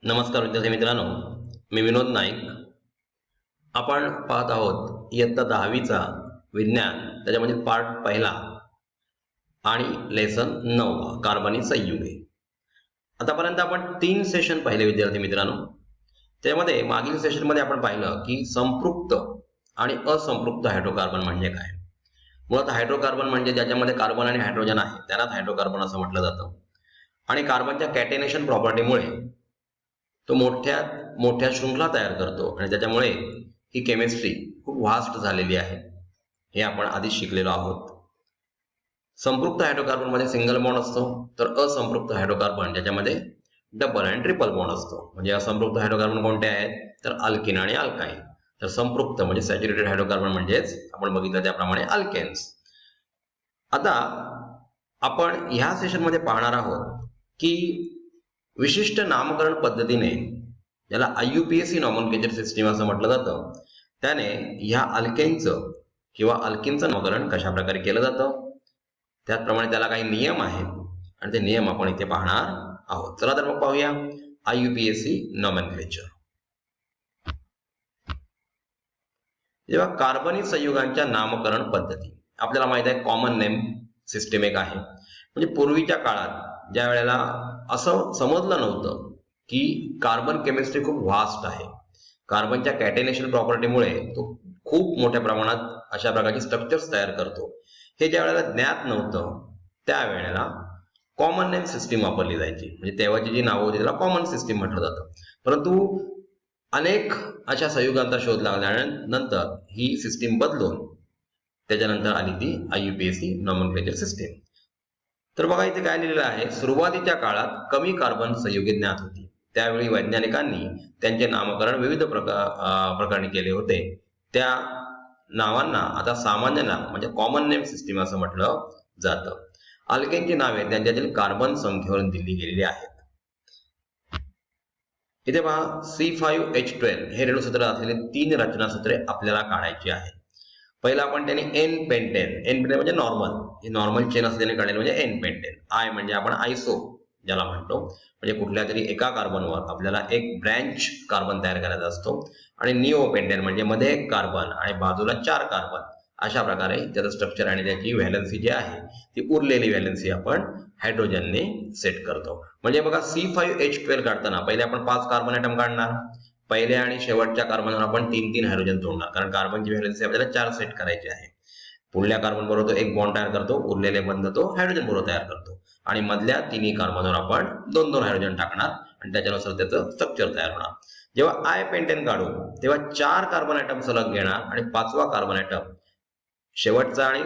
नमस्कार विद्यार्थी मित्रांनो, मी विनोद नाईक. आपण पाहत आहोत इयत्ता 10वीचा विज्ञान, त्याच्यामध्ये पार्ट पहिला आणि लेसन 9 कार्बनी संयुगे. आतापर्यंत आपण 3 सेशन पाहिले विद्यार्थी मित्रांनो. त्यामध्ये मागील सेशनमध्ये आपण पाहिलं की संपृक्त आणि असंपृक्त हायड्रोकार्बन म्हणजे काय. मुळात हायड्रोकार्बन म्हणजे ज्याच्यामध्ये कार्बन आणि हायड्रोजन आहे त्यालाच हायड्रोकार्बन असं म्हटलं जातं. आणि कार्बनच्या कॅटेनेशन प्रॉपर्टीमुळे तो मोठ्या शृंखला तयार करतो आणि त्याच्यामुळे ही केमिस्ट्री खूप व्हास्ट झालेली आहे, हे आपण आधीच शिकलेलो आहोत. संपृक्त हायड्रोकार्बन मध्ये सिंगल बॉन्ड असतो, तर असंपृक्त हायड्रोकार्बन ज्याच्यामध्ये डबल आणि ट्रिपल बॉन्ड असतो. म्हणजे असंपृक्त हायड्रोकार्बन कोणते आहेत, तर अल्किन आणि अल्काइन. तर संपृक्त म्हणजे सॅच्युरेटेड हायड्रोकार्बन म्हणजेच आपण बघितलं त्याप्रमाणे अल्केन्स. आता आपण ह्या सेशन मध्ये पाहणार आहोत की विशिष्ट नामकरण पद्धतीने, ज्याला IUPAC नॉमेनक्लेचर सिस्टीम असं म्हटलं जातं, त्याने ह्या अल्केनचं किंवा अल्किनचं नामकरण कशा प्रकारे केलं जातं. त्याचप्रमाणे त्याला काही नियम आहेत आणि ते नियम आपण इथे पाहणार आहोत. चला तर मग पाहूया IUPAC नॉमेनक्लेचर. जेव्हा कार्बनी संयुगांच्या नामकरण पद्धती, आपल्याला माहित आहे कॉमन नेम सिस्टीम एक आहे. म्हणजे पूर्वीच्या काळात ज्या वेळेला असं समजलं नव्हतं की कार्बन केमिस्ट्री खूप व्हास्ट आहे, कार्बनच्या कॅटेनेशन प्रॉपर्टीमुळे तो खूप मोठ्या प्रमाणात अशा प्रकारची स्ट्रक्चर्स तयार करतो, हे ज्या वेळेला ज्ञात नव्हतं त्यावेळेला कॉमन नेम सिस्टीम वापरली जायची. म्हणजे तेव्हाची जी नावं होती त्याला कॉमन सिस्टीम म्हटलं जातं. परंतु अनेक अशा संयुगांचा शोध लागल्यानंतर ही सिस्टीम बदलून त्याच्यानंतर आली ती IUPAC नॉमेनक्लेचर सिस्टीम. तर बघा इथे काय लिहिलेलं आहे, सुरुवातीच्या काळात कमी कार्बन संयुगे ज्ञात होती. त्यावेळी वैज्ञानिकांनी त्यांचे नामकरण विविध प्रकारे केले होते. त्या नावांना आता सामान्य नाव म्हणजे कॉमन नेम सिस्टीम असं म्हटलं जातं. अल्केनची नावे त्यांच्यातील कार्बन संख्येवरून दिली गेलेली आहेत. इथे पहा C5H12 हे रेणुसूत्र असलेले 3 रचनासूत्रे आपल्याला काढायची आहेत. पहिला आपण त्याने N पेंटेन म्हणजे नॉर्मल, ही नॉर्मल चेन असलेले काढलेले म्हणजे N पेंटेन. I म्हणजे आपण आयसो ज्याला म्हणतो, म्हणजे कुठल्या तरी एका कार्बनवर आपल्याला एक ब्रँच कार्बन तयार करायचा असतो. आणि निओ पेंटेन म्हणजे मध्ये एक कार्बन आणि बाजूला 4 कार्बन, अशा प्रकारे त्याचं स्ट्रक्चर आणि त्याची व्हॅलन्सी जी आहे ती उरलेली व्हॅलन्सी आपण हायड्रोजनने सेट करतो. म्हणजे बघा C5H12 काढताना पहिले आपण 5 कार्बन ॲटम काढणार. पहिल्या आणि शेवटच्या कार्बनवर आपण 3-3 हायड्रोजन जोडणार, कारण कार्बनची व्हॅलन्सी आपल्याला 4 सेट करायची आहे. पुढल्या कार्बन बरोबर तो एक बॉन्ड तयार करतो, उरलेले बंध तो हायड्रोजन बरोबर तयार करतो आणि मधल्या 3 कार्बनवर आपण 2-2 हायड्रोजन टाकणार आणि त्याच्यानुसार त्याचं स्ट्रक्चर तयार होणार. जेव्हा I पेंटेन काढू तेव्हा 4 कार्बन ॲटम सलग घेणार आणि 5वा कार्बन ॲटम शेवटचा आणि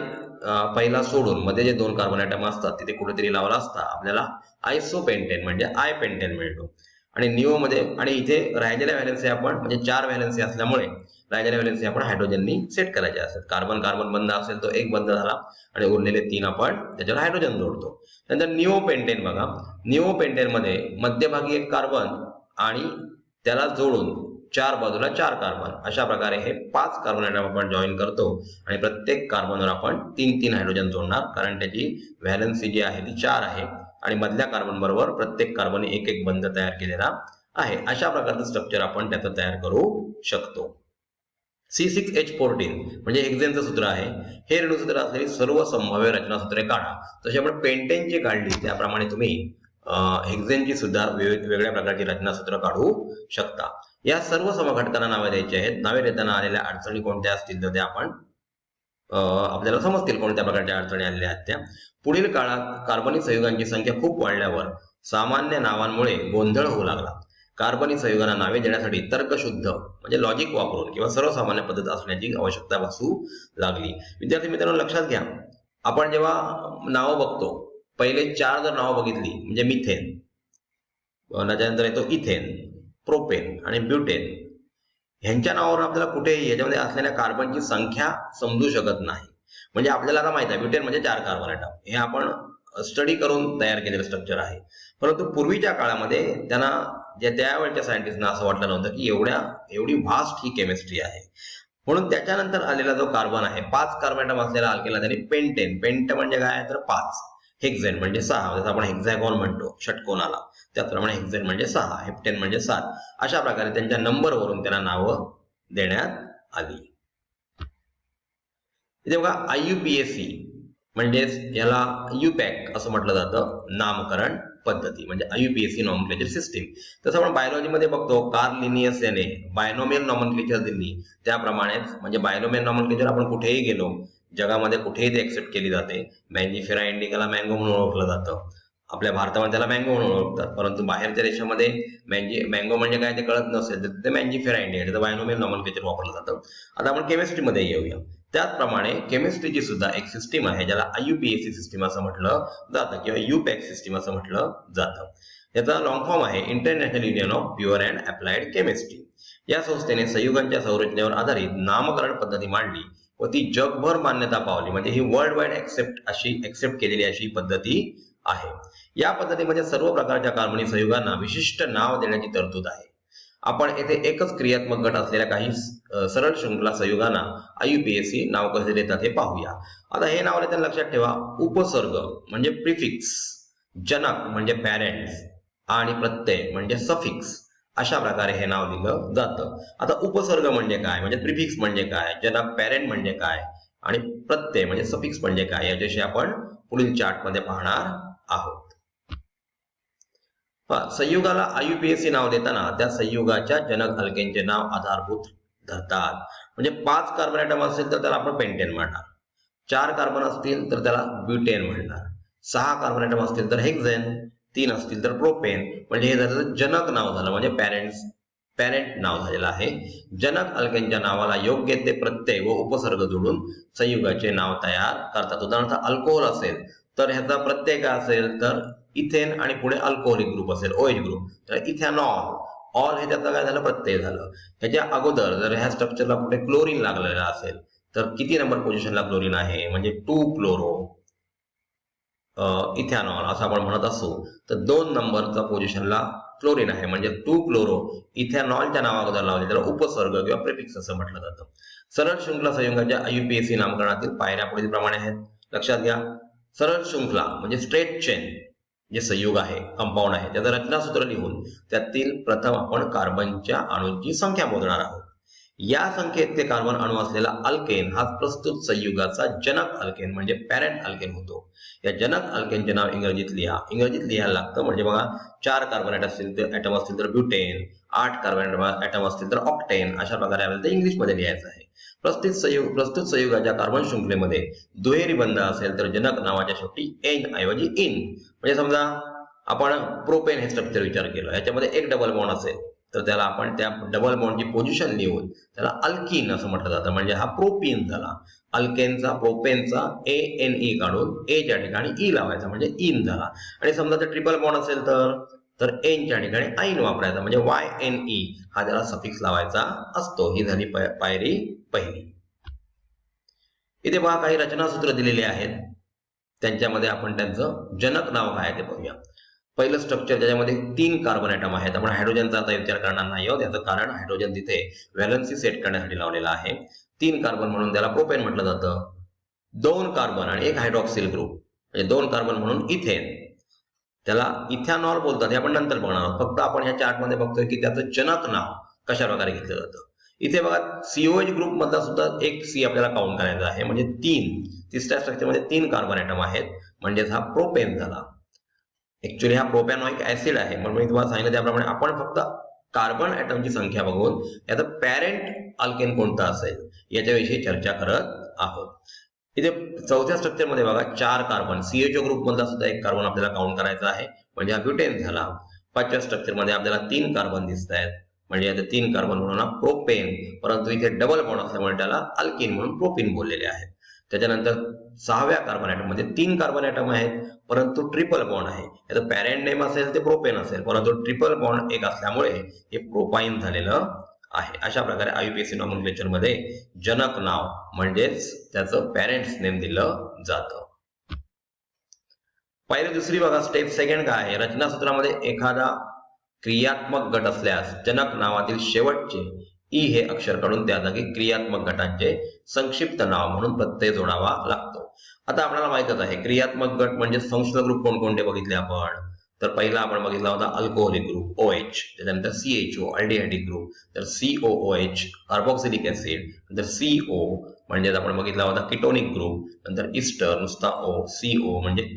पहिला सोडून मध्ये जे 2 कार्बन ॲटम असतात तिथे कुठेतरी लावला असता आपल्याला आयसो पेंटेन म्हणजे I पेंटेन मिळतो. आणि निओ मध्ये आणि इथे राहिलेल्या व्हॅलन्सी आपण म्हणजे 4 व्हॅलन्सी असल्यामुळे राहिलेल्या व्हॅलन्सी आपण हायड्रोजननी सेट करायच्या असतात. कार्बन कार्बन बंध असेल तो एक बंध झाला आणि उरलेले 3 आपण त्याच्यावर हायड्रोजन जोडतो. नंतर निओ पेंटेन बघा, निओ पेंटेन मध्ये मध्यभागी एक कार्बन आणि त्याला जोडून 4 बाजूला 4 कार्बन, अशा प्रकारे हे 5 कार्बन ॲटम आपण जॉईन करतो आणि प्रत्येक कार्बनवर आपण 3-3 हायड्रोजन जोडणार, कारण त्याची व्हॅलन्सी जी आहे ती 4 आहे आणि मधल्या कार्बन बरोबर प्रत्येक कार्बनने एक एक बंध तयार केलेला आहे. अशा प्रकारचं स्ट्रक्चर आपण त्याचं तयार करू शकतो. C6H14 म्हणजे हेक्झेनचं सूत्र आहे. हे रेणुसूत्र असलेली सर्व संभाव्य रचनासूत्रे काढा. जशी आपण पेंटेनची काढली त्याप्रमाणे तुम्ही हेक्झेनची सुद्धा वेगवेगळ्या प्रकारची रचनासूत्र काढू शकता. या सर्व समघटकांना नावे द्यायची आहेत. नावे देताना आलेल्या अडचणी कोणत्या असतील तर त्या आपण आपल्याला समजतील कोणत्या प्रकारच्या अडचणी आलेल्या आहेत त्या. पुढील काळात कार्बनी संयुगांची संख्या खूप वाढल्यावर सामान्य नावांमुळे गोंधळ होऊ लागला. कार्बनी संयुगांना नावे देण्यासाठी तर्कशुद्ध म्हणजे लॉजिक वापरून किंवा सर्वसामान्य पद्धत असण्याची आवश्यकता भासू लागली. विद्यार्थी मित्रांनो लक्षात घ्या, आपण जेव्हा नावं बघतो पहिले 4 जर नावं बघितली म्हणजे मिथेन, त्याच्यानंतर येतो इथेन, प्रोपेन आणि ब्युटेन, ह्यांच्या नावावर आपल्याला कुठेही याच्यामध्ये असलेल्या कार्बनची संख्या समजू शकत नाही. म्हणजे आपल्याला आता माहित आहे ब्युटेन म्हणजे 4 कार्बन ॲटम, हे आपण स्टडी करून तयार केलेलं स्ट्रक्चर आहे. परंतु पूर्वीच्या काळामध्ये त्यांना त्यावेळच्या सायंटिस्टना असं वाटलं नव्हतं की एवढी व्हास्ट ही केमिस्ट्री आहे. म्हणून त्याच्यानंतर आलेला जो कार्बन आहे 5 कार्बन ॲटम असलेला अल्केनला त्यांनी पेंटेन, पेंट म्हणजे काय तर 5, हेक्झेन म्हणजे 6, जसं आपण हेक्झॅगॉन म्हणतो षटकोनाला, त्याचप्रमाणे हेक्झेन म्हणजे 6, हेप्टेन म्हणजे 7. अशा प्रकारे त्यांच्या नंबरवरून त्यांना नावं देण्यात आली. इथे बघा IUPAC म्हणजेच याला UPAC असं म्हटलं जातं, नामकरण पद्धती म्हणजे IUPAC नॉमेनक्लेचर सिस्टीम. तसं आपण बायोलॉजीमध्ये बघतो कार्ल लिनियस याने बायनोमियल नॉमेनक्लेचर दिली, त्याप्रमाणेच म्हणजे बायनोमियल नॉमेनक्लेचर आपण कुठेही गेलो जगामध्ये कुठेही ते एक्सेप्ट केली जाते. मँजिफेरा इंडिकाला मँगो म्हणून ओळखलं जातं, आपल्या भारतामध्ये त्याला मँगो म्हणून ओळखतात, परंतु बाहेरच्या देशामध्ये मँगो म्हणजे काय ते कळत नसेल तर ते मँजिफेरा इंडिका त्याचं बायनोमियल नॉमेनक्लेचर वापरलं जातं. आता आपण केमिस्ट्रीमध्ये येऊया. त्याचप्रमाणे केमिस्ट्रीची सुद्धा एक सिस्टीम आहे ज्याला IUPAC सिस्टीम असं म्हटलं जातं किंवा UPAC सिस्टीम असं म्हटलं जातं. याचा लॉंग फॉर्म आहे international union of pure and applied chemistry. या संस्थेने संयुगांच्या संरचनेवर आधारित नामकरण पद्धती मांडली व ती जगभर मान्यता पावली, म्हणजे ही वर्ल्ड वाईड एक्सेप्ट केलेली अशी पद्धती आहे. या पद्धतीमध्ये सर्व प्रकारच्या कार्बनी संयुगांना विशिष्ट नाव देण्याची तरतूद आहे. आपण येथे एकच क्रियात्मक गट असलेल्या काही सरळ शृंखला संयुगांना IUPAC नाव कसे देतात हे पाहूया. आता हे नाव देताना लक्षात ठेवा, उपसर्ग म्हणजे प्रिफिक्स, जनक म्हणजे पॅरेंट्स आणि प्रत्यय म्हणजे सफिक्स, अशा प्रकारे हे नाव दिलं जातं. आता उपसर्ग म्हणजे काय, म्हणजे प्रिफिक्स म्हणजे काय, जनक पॅरेंट म्हणजे काय आणि प्रत्यय म्हणजे सफिक्स म्हणजे काय, याच्याशी आपण पुढील चार्टमध्ये पाहणार आहोत. संयुगाला IUPAC नाव देताना त्या संयुगाच्या जनक अल्केनचे नाव आधारभूत धरतात. म्हणजे 5 कार्बन ॲटम असतील तर त्याला आपण पेंटेन म्हणणार, 4 कार्बन असतील तर त्याला ब्युटेन म्हणणार, 6 कार्बन ॲटम असतील तर हेक्झेन, 3 असतील तर प्रोपेन. म्हणजे हे झालं जनक नाव झालं, म्हणजे पॅरेंट नाव झालेलं आहे. जनक अल्केनच्या नावाला योग्य ते प्रत्यय व उपसर्ग जोडून संयुगाचे नाव तयार करतात. उदाहरणार्थ अल्कोहोल असेल तर ह्याचा प्रत्यय काय असेल तर इथेन आणि पुढे अल्कोहोलिक ग्रुप असेल OH ग्रुप, तर इथेनॉल, ऑल हे त्याचं काय झालं प्रत्यय झालं. ह्याच्या अगोदर जर ह्या स्ट्रक्चरला कुठे क्लोरीन लागलेला असेल तर किती नंबर पोझिशनला क्लोरीन आहे, म्हणजे 2 क्लोरो इथेनॉल असं आपण म्हणत असू तर 2 नंबरचा पोझिशनला क्लोरीन आहे, म्हणजे 2 क्लोरो इथेनॉलच्या नावाअगोदर लावले त्याला उपसर्ग किंवा प्रिफिक्स असं म्हटलं जातं. सरळ शृंखला संयुगाच्या IUPAC नामकरणातील पायऱ्या पुढील प्रमाणे आहेत. लक्षात घ्या, सरळ शृंखला म्हणजे स्ट्रेट चेन जे संयुग आहे, कंपाऊंड आहे, त्याचं रचनासूत्र लिहून त्यातील प्रथम आपण कार्बनच्या अणूंची संख्या मोजणार आहोत. या संख्येत ते कार्बन अणू असलेला अल्केन हा प्रस्तुत संयुगाचा जनक अल्केन म्हणजे पॅरेंट अल्केन होतो. या जनक अल्केनचे नाव इंग्रजीत लिहायला लागतं. म्हणजे बघा, 4 कार्बन ॲटम असतील तर ब्युटेन, 8 कार्बन ॲटम असतील तर ऑक्टेन, अशा प्रकारे आपल्याला ते इंग्लिशमध्ये लिहायचं आहे. प्रस्तुत संयुगाच्या कार्बन शृंखलेमध्ये दुहेरी बंध असेल तर जनक नावाच्या शेवटी एन ऐवजी इन, म्हणजे समजा आपण प्रोपेन हे स्ट्रक्चर विचार केलं, याच्यामध्ये एक डबल बॉन्ड असेल तर त्याला आपण त्या डबल बॉन्डची पोझिशन लिहून त्याला अल्कीन असं म्हटलं जातं, म्हणजे हा प्रोपीन झाला. अल्केनचा प्रोपेनचा ANE काढून एच्या ठिकाणी ई लावायचा, म्हणजे इन झाला. आणि समजा ते ट्रिपल बॉन्ड असेल तर एनच्या ठिकाणी आईन वापरायचा, म्हणजे YNE हा त्याला सफिक्स लावायचा असतो. ही झाली पायरी पहिली. इथे पहा काही रचनासूत्र दिलेले आहेत, त्यांच्यामध्ये आपण त्यांचं जनक नाव काय ते पाहूया. पहिलं स्ट्रक्चर ज्याच्यामध्ये 3 कार्बन ॲटम आहेत. आपण हायड्रोजनचा आता विचार करणार नाही आहोत, याचं कारण हायड्रोजन तिथे व्हॅलन्सी सेट करण्यासाठी लावलेला आहे. 3 कार्बन म्हणून त्याला प्रोपेन म्हटलं जातं. 2 कार्बन आणि 1 हायड्रॉक्सिल ग्रुप म्हणजे 2 कार्बन म्हणून इथेन, त्याला इथेनॉल बोलतात, हे आपण नंतर बघणार आहोत. फक्त आपण ह्या चार्टमध्ये बघतोय की त्याचं जनक नाव कशा प्रकारे घेतलं जातं. इथे बघा COH ग्रुप मधला सुद्धा एक C आपल्याला काउंट करायचा आहे, म्हणजे 3. तिसऱ्या स्ट्रक्चरमध्ये 3 कार्बन ॲटम आहेत, म्हणजेच हा प्रोपेन झाला. ऍक्च्युली हा प्रोपॅनॉइक ऍसिड आहे, म्हणून मी तुम्हाला सांगितलं त्याप्रमाणे आपण फक्त कार्बन ॲटमची संख्या बघून याचा पॅरेंट अल्केन कोणता असेल याच्याविषयी चर्चा करत आहोत. इथे चौथ्या स्ट्रक्चरमध्ये बघा 4 कार्बन, CHO ग्रुप मधला सुद्धा 1 कार्बन आपल्याला काउंट करायचा आहे, म्हणजे हा ब्युटेन झाला. 5व्या स्ट्रक्चरमध्ये आपल्याला 3 कार्बन दिसत आहेत, म्हणजे याचे 3 कार्बन म्हणून हा प्रोपेन, परंतु इथे डबल बॉन्ड असल्यामुळे त्याला अल्किन म्हणून प्रोपिन बोललेले आहेत. त्याच्यानंतर 6व्या कार्बन ॲटम मध्ये 3 कार्बन ॲटम आहेत, परंतु ट्रिपल बॉन्ड आहे. याचं पॅरेंट नेम असेल ते प्रोपेन असेल, परंतु ट्रिपल बॉन्ड एक असल्यामुळे हे प्रोपाइन झालेलं आहे. अशा प्रकारे IUPAC नॉमेनक्लेचर मध्ये जनक नाव म्हणजेच त्याचं पॅरेंट्स नेम दिलं जातं. पहिली दुसरी बघा, स्टेप सेकंड काय आहे. रचनासूत्रामध्ये एखादा क्रियात्मक गट असल्यास जनक नावातील शेवटचे ई हे अक्षर काढून त्या जागी क्रियात्मक गटांचे संक्षिप्त नाव म्हणून प्रत्यय जोडावा लागतो. आता आपल्याला माहितच आहे क्रियात्मक गट म्हणजे फंक्शनल ग्रुप कोणकोणते बघितले आपण. तर पहिला आपण बघितला होता अल्कोहोलिक ग्रुप OH, त्याच्यानंतर CHO अल्डिहाइडिक ग्रुप, तर COOH कार्बोक्सिलिक ऍसिड, नंतर CO म्हणजे आपण बघितला होता किटोनिक ग्रुप, नंतर इस्टर नुसता O, CO म्हणजे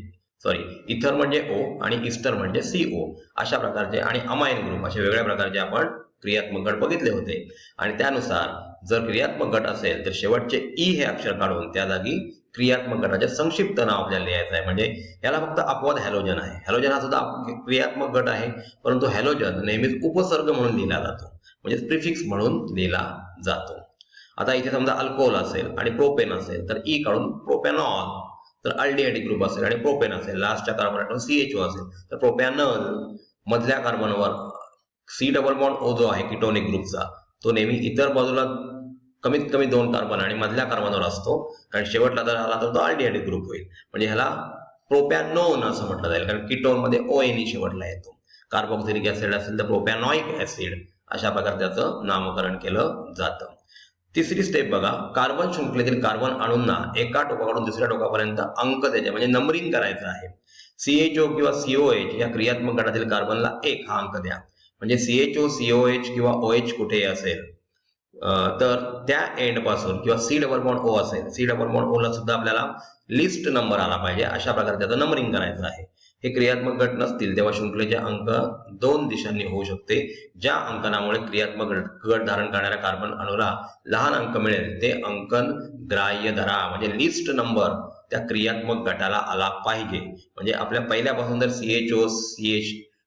इथर म्हणजे O आणि इस्टर म्हणजे CO, अशा प्रकारचे आणि अमाइन ग्रुप अशा वेगळ्या प्रकारचे आपण क्रियात्मक गट बघितले होते. आणि त्यानुसार जर क्रियात्मक गट असेल तर शेवटचे ई हे अक्षर काढून त्या जागी क्रियात्मक गटाचे संक्षिप्त नाव आपल्याला लिहायचं आहे. म्हणजे याला फक्त अपवाद हॅलोजन आहे. हॅलोजन हा सुद्धा क्रियात्मक गट आहे, परंतु हॅलोजन नेहमीच उपसर्ग म्हणून लिहिला जातो, म्हणजे प्रिफिक्स म्हणून लिहिला जातो. आता इथे समजा अल्कोहोल असेल आणि प्रोपेन असेल तर ई काढून प्रोपेनॉल, तर अल्डिहाइडिक ग्रुप असेल आणि प्रोपेन असेल, लास्टच्या कार्बन ऍटम CHO असेल तर प्रोपॅनल, मधल्या कार्बनवर C डबल बॉन्ड O जो आहे किटोनिक ग्रुपचा तो नेहमी इतर बाजूला कमीत कमी 2 कार्बन आणि मधल्या कार्बनवर असतो, आणि शेवटला जर आला तर तो अल्डिहाइडिक ग्रुप होईल. म्हणजे ह्याला प्रोपॅनोन असं म्हटलं जाईल, कारण किटोन मध्ये ON शेवटला येतो. कार्बोक्सिलिक ऍसिड असेल तर प्रोपॅनॉइक ऍसिड, अशा प्रकारे त्याचं नामकरण केलं जातं. तिसरी स्टेप बघा, कार्बन शृंखलेतील कार्बन अणूंना एका टोकाकडून दुसऱ्या टोकापर्यंत अंक द्यायचे म्हणजे नंबरिंग करायचं आहे. CHO किंवा COH या क्रियात्मक गटातील कार्बनला 1 हा अंक द्या. म्हणजे CHO, COH किंवा OH कुठेही असेल तर त्या एंड पासून किंवा C डबल बॉन्ड O असेल, C डबल बॉन्ड O ला सुद्धा आपल्याला लिस्ट नंबर आला पाहिजे, अशा प्रकारे त्याचं नंबरिंग करायचं आहे. हे क्रियात्मक गट नसतील तेव्हा शृंखलेचे अंक 2 दिशांनी होऊ शकते. ज्या अंकनामुळे क्रियात्मक गट धारण करणाऱ्या कार्बन अणूला लहान अंक मिळेल ते अंकन ग्राह्य धरा. म्हणजे लिस्ट नंबर त्या क्रियात्मक गटाला आला पाहिजे. म्हणजे आपल्या पहिल्यापासून जर CHO,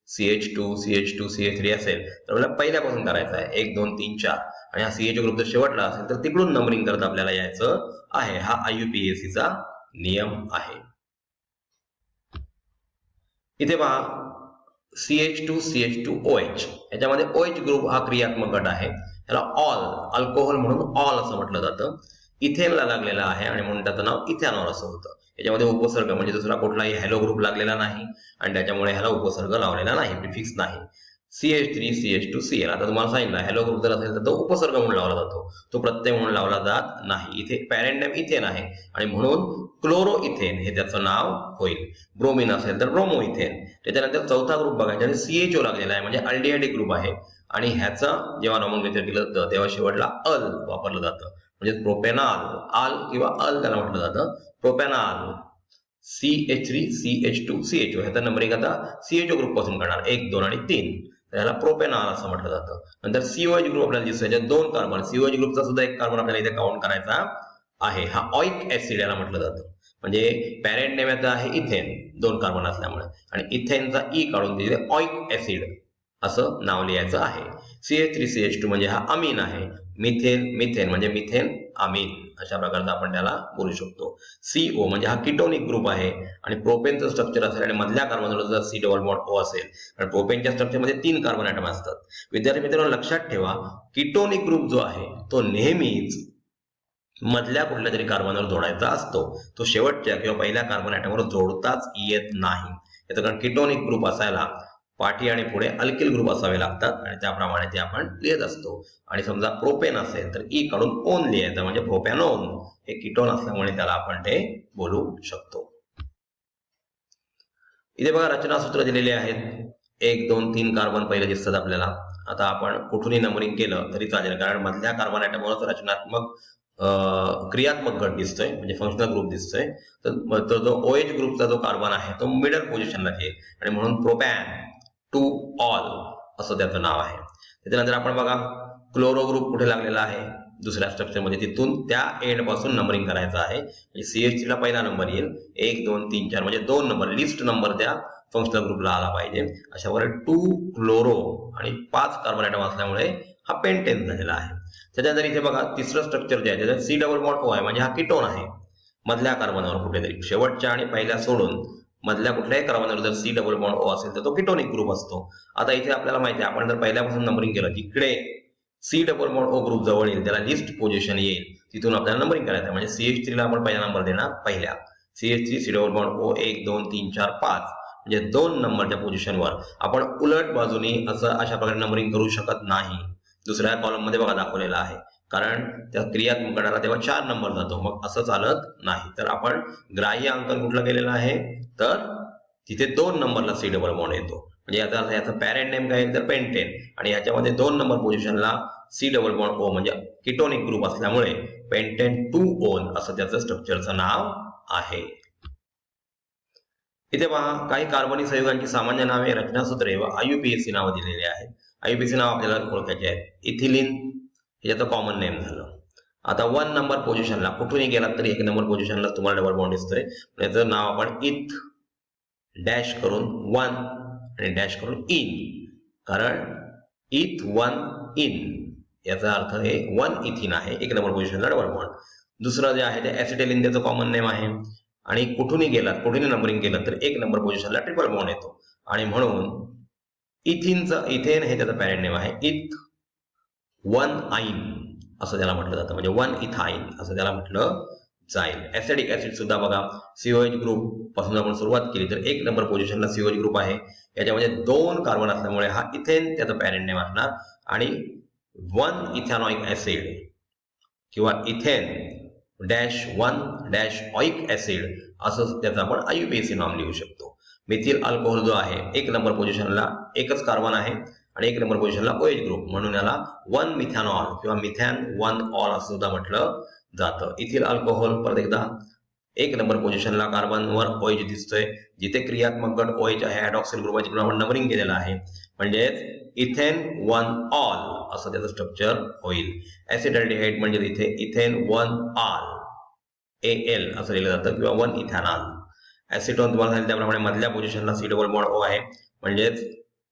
CH2, CH2, CH3 असेल तर आपल्याला पहिल्यापासून करायचं आहे 1, 2, 3, 4, आणि हा CHO ग्रुप जर शेवटला असेल तर तिकडून नंबरिंग करत आपल्याला यायचं आहे. हा IUPAC चा नियम आहे. इथे पहा CH2, CH2OH याच्यामध्ये OH ग्रुप हा क्रियात्मक गट आहे. याला ऑल, अल्कोहोल म्हणून ऑल असं म्हटलं जातं. इथेनला लागलेला आहे आणि म्हणून त्याचं नाव इथॅनॉल असं होतं. याच्यामध्ये उपसर्ग म्हणजे दुसरा कुठलाही हॅलो ग्रुप लागलेला नाही आणि त्याच्यामुळे ह्याला उपसर्ग लावलेला नाही, प्रिफिक्स नाही. CH3, CH2, Cl आता तुम्हाला सांगितलं हॅलो ग्रुप जर असेल तर तो उपसर्ग म्हणून लावला जातो, तो प्रत्यय म्हणून लावला जात नाही. इथे पॅरेंट नेम इथेन आहे आणि म्हणून क्लोरो इथेन हे त्याचं नाव होईल. ब्रोमिन असेल तर ब्रोमो इथेन. त्याच्यानंतर चौथा ग्रुप बघायचा CHO लागलेला आहे म्हणजे अल्डिहाइडिक ग्रुप आहे आणि ह्याचा जेव्हा नॉमेनक्लेचर केलं जातं तेव्हा शेवटला अल वापरलं जातं. म्हणजे प्रोपेनॉल, आल किंवा अल त्याला म्हटलं जातं. प्रोपेनॉल, CH3, CH2, CHO ह्याचा नंबरिंग आता CHO ग्रुप पासून करणार 1, 2 आणि 3, त्याला प्रोपेनॉल असं म्हटलं जातं. नंतर COH ग्रुप आपल्याला दिसतोय, ज्यात 2 कार्बन, COH ग्रुपचा सुद्धा 1 कार्बन आपल्याला इथे काउंट करायचा आहे. हा ऑइक ऍसिड याला म्हटलं जातं. म्हणजे पॅरेंट नेम याचा आहे इथेन 2 कार्बन असल्यामुळे, आणि इथेनचा ई काढून तिथे ऑइक ऍसिड असं नाव लिहायचं आहे. CH3, CH2 म्हणजे हा अमीन आहे. मिथेन म्हणजे मिथेन अमीन, अशा प्रकारचा आपण त्याला बोलू शकतो. CO म्हणजे हा किटोनिक ग्रुप आहे आणि प्रोपेनचं स्ट्रक्चर असेल आणि मधल्या कार्बनवर जर C डबल बॉन्ड O असेल, कारण प्रोपेनच्या स्ट्रक्चरमध्ये 3 कार्बन ऍटम असतात. विद्यार्थी मित्रांनो लक्षात ठेवा, किटोनिक ग्रुप जो आहे तो नेहमीच मधल्या कुठल्या तरी कार्बनवर जोडायचा असतो, तो शेवटच्या किंवा पहिल्या कार्बन ऍटमवर जोडताच येत नाही. याचं कारण किटोनिक ग्रुप असायला पाठी आणि पुढे अल्किल ग्रुप असावे लागतात आणि त्याप्रमाणे ते आपण लिहित असतो. आणि समजा प्रोपेन असेल तर ई काढून ओन लिहायचं म्हणजे प्रोपॅनोन. हे किटोन असल्यामुळे त्याला आपण ते बोलू शकतो. इथे बघा रचनासूत्र दिलेले आहेत. 1, 2, 3 कार्बन पहिले दिसतात आपल्याला. आता आपण कुठूनही नंबरिंग केलं तरी चालेल, कारण मधल्या कार्बन ऍटमवरच रचनात्मक क्रियात्मक गट दिसतोय म्हणजे फंक्शनल ग्रुप दिसतोय. तर जो OH ग्रुपचा जो कार्बन आहे तो मिडल पोझिशनला येईल आणि म्हणून प्रोपॅन टू ऑल असं त्याचं नाव आहे. त्याच्यानंतर आपण बघा क्लोरो ग्रुप कुठे लागलेला आहे, दुसऱ्या स्ट्रक्चर मध्ये, तिथून त्या एंड पासून नंबरिंग करायचं आहे. म्हणजे CH3 ला पहिला नंबर येईल, 1, 2, 3, 4 म्हणजे 2 नंबर लिस्ट नंबर त्या फंक्शनल ग्रुपला आला पाहिजे. अशा प्रकारे 2 क्लोरो आणि 5 कार्बन ऍटम असल्यामुळे हा पेंटेन झालेला आहे. त्याच्यानंतर इथे बघा तिसरं स्ट्रक्चर जे आहे त्याच्यात C डबल बॉन्ड O आहे म्हणजे हा किटोन आहे. मधल्या कार्बनवर कुठेतरी शेवटच्या आणि पहिल्या सोडून मधल्या कुठल्याही कार्बनवर जर C डबल बॉन्ड O असेल तर तो किटोनिक ग्रुप असतो. आता इथे आपल्याला माहिती आहे आपण जर पहिल्यापासून नंबरिंग केलं जिकडे C double bond O group जवळ येईल त्याला लिस्ट पोझिशन येईल, तिथून आपल्याला नंबरिंग करायचं. म्हणजे CH3 ला आपण पहिला नंबर देणार पहिल्या, CH3 C double bond O 1, 2, 3, 4, 5 म्हणजे 2 नंबरच्या पोझिशनवर. आपण उलट बाजूनी अशा प्रकारे नंबरिंग करू शकत नाही. दुसऱ्या कॉलम मध्ये बघा दाखवलेला आहे, कारण त्या क्रियात्मक गणाला तेव्हा 4 नंबर जातो, मग असं चालत नाही. तर आपण ग्राह्य अंकन कुठलं केलेलं आहे, तर तिथे 2 नंबरला सी डबल बॉन्ड येतो. म्हणजे याचा अर्थ याचा पॅरेंट नेम काय तर पेंटेन, आणि याच्यामध्ये 2 नंबर पोझिशनला सी डबल बॉन्ड ओ म्हणजे किटोनिक ग्रुप असल्यामुळे पेंटेन 2 असं त्याचं स्ट्रक्चरचं नाव आहे. इथे पहा काही कार्बनी संयुगांची सामान्य नावे, रचनासूत्रे व IUPAC नावं दिलेली आहेत. IUPAC नाव आपल्याला ओळखायचे आहेत. इथिलीन हे याचं कॉमन नेम झालं. आता 1 नंबर पोझिशनला कुठूनही गेलात तरी 1 नंबर पोझिशनला तुम्हाला डबल बॉन्ड दिसतोय. याचं नाव आपण इथ डॅश करून 1 आणि डॅश करून इन, कारण इथ 1 इन याचा अर्थ हे 1 इथिन आहे. 1 नंबर पोझिशनला डबल बॉन्ड. दुसरं जे आहे ते ऍसिटिलीन, त्याचं कॉमन नेम आहे. आणि कुठूनही गेलात, कुठूनही नंबरिंग केलं तर 1 नंबर पोझिशनला ट्रिपल बॉन्ड येतो, आणि म्हणून इथिनचं इथेन हे त्याचं पॅरेंट नेम आहे. इथ 1 आईन असं त्याला म्हटलं जातं, म्हणजे 1 इथाईन असं त्याला म्हटलं जाईल. ऍसिडिक ऍसिड सुद्धा बघा COH ग्रुप पासून आपण सुरुवात केली तर 1 नंबर पोझिशनला COH ग्रुप आहे. याच्यामध्ये 2 कार्बन असल्यामुळे हा इथेन त्याचं पॅरेंट नेम असणार, आणि 1 इथॅनॉइक ऍसिड किंवा इथेन डॅश 1 डॅश ऑइक ऍसिड असं त्याचं आपण IUPAC नाम लिहू शकतो. मिथिल अल्कोहोल जो आहे 1 नंबर पोझिशनला एकच कार्बन आहे आणि 1 नंबर पोझिशनला OH ग्रुप, म्हणून याला 1 मिथॅनॉल किंवा मिथॅन 1 ऑल असं सुद्धा म्हटलं जातं. इथिल अल्कोहोल परत एकदा 1 नंबर पोझिशनला कार्बनवर OH दिसतोय. जिथे क्रियात्मक गट OH आहे हायड्रॉक्सिल ग्रुप आहे तिकडून आपण नंबरिंग केलेलं आहे, म्हणजेच इथेन 1 ऑल असं त्याचं स्ट्रक्चर होईल. ऍसिटल्डिहाइड म्हणजे इथे इथेन 1 ऑल AL असं लिहिलं जातं किंवा 1 इथॅनॉल. ऍसिटोन तुम्हाला सांगितलं त्याप्रमाणे मधल्या पोझिशनला सी डबल बॉन्ड O आहे, म्हणजेच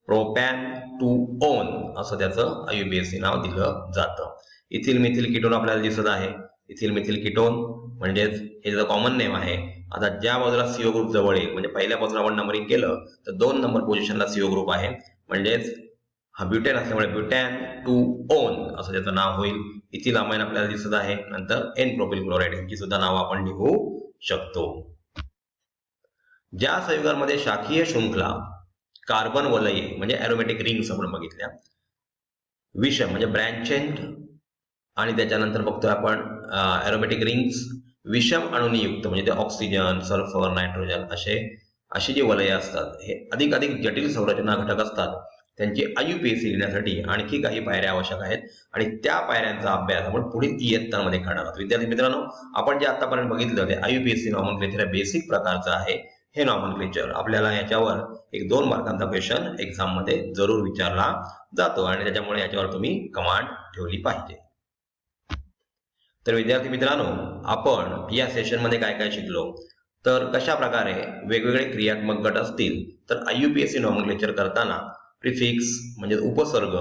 प्रोपॅन 2 ओन असं त्याचं IUPAC नाव दिलं जातं. इथिल मिथिल कीटोन आपल्याला दिसत आहे. इथिल मिथिल कीटोन म्हणजेच हे त्याचं कॉमन नेम आहे. आता ज्या बाजूला CO ग्रुप जवळ येईल, म्हणजे पहिल्या बाजूला आपण नंबरिंग केलं तर 2 नंबर पोझिशनला CO ग्रुप आहे, म्हणजेच हा ब्युटेन असल्यामुळे ब्युटॅन 2 ओन असं त्याचं नाव होईल. इथिल अमाइन आपल्याला दिसत आहे. नंतर N प्रोपिल क्लोराइड यांची सुद्धा नावं आपण लिहू शकतो. ज्या संयुगांमध्ये शाखीय शृंखला कार्बन वलये म्हणजे अरोमॅटिक रिंग्स आपण बघितल्या, विषम म्हणजे ब्रँचेंट, आणि त्याच्यानंतर बघतोय आपण अरोमॅटिक रिंग्स विषम अणुनी युक्त, म्हणजे ते ऑक्सिजन, सल्फर, नायट्रोजन अशी जी वलय असतात हे अधिक जटिल संरचना घटक असतात. त्यांची IUPAC लिहिण्यासाठी आणखी काही पायऱ्या आवश्यक आहेत, आणि त्या पायऱ्यांचा अभ्यास आपण पुढील इयत्तांमध्ये करणार आहोत. विद्यार्थी मित्रांनो, आपण जे आतापर्यंत बघितलं ते IUPAC नॉमनक्लेचर बेसिक प्रकारचं आहे. हे नॉमनक्लेचर आपल्याला याच्यावर 1-2 मार्कांचा क्वेश्चन एक्झाम मध्ये जरूर विचारला जातो, आणि त्याच्यामुळे याच्यावर तुम्ही कमांड ठेवली पाहिजे. तर विद्यार्थी मित्रांनो, आपण या सेशन मध्ये काय काय शिकलो, तर कशा प्रकारे वेगवेगळे क्रियात्मक गट असतील तर IUPAC नॉमनक्लेचर करताना प्रिफिक्स म्हणजे उपसर्ग,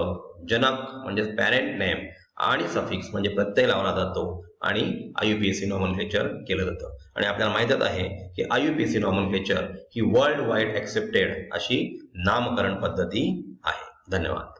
जनक म्हणजे पॅरेंट नेम, आणि सफिक्स म्हणजे प्रत्यय लावला जातो, आणि IUPAC नॉमनक्लेचर केलं जातं. आणि आपल्याला माहितच आहे की IUPAC नॉमनक्लेचर ही वर्ल्ड वाईड ऍक्सेप्टेड अशी नामकरण पद्धती आहे. धन्यवाद.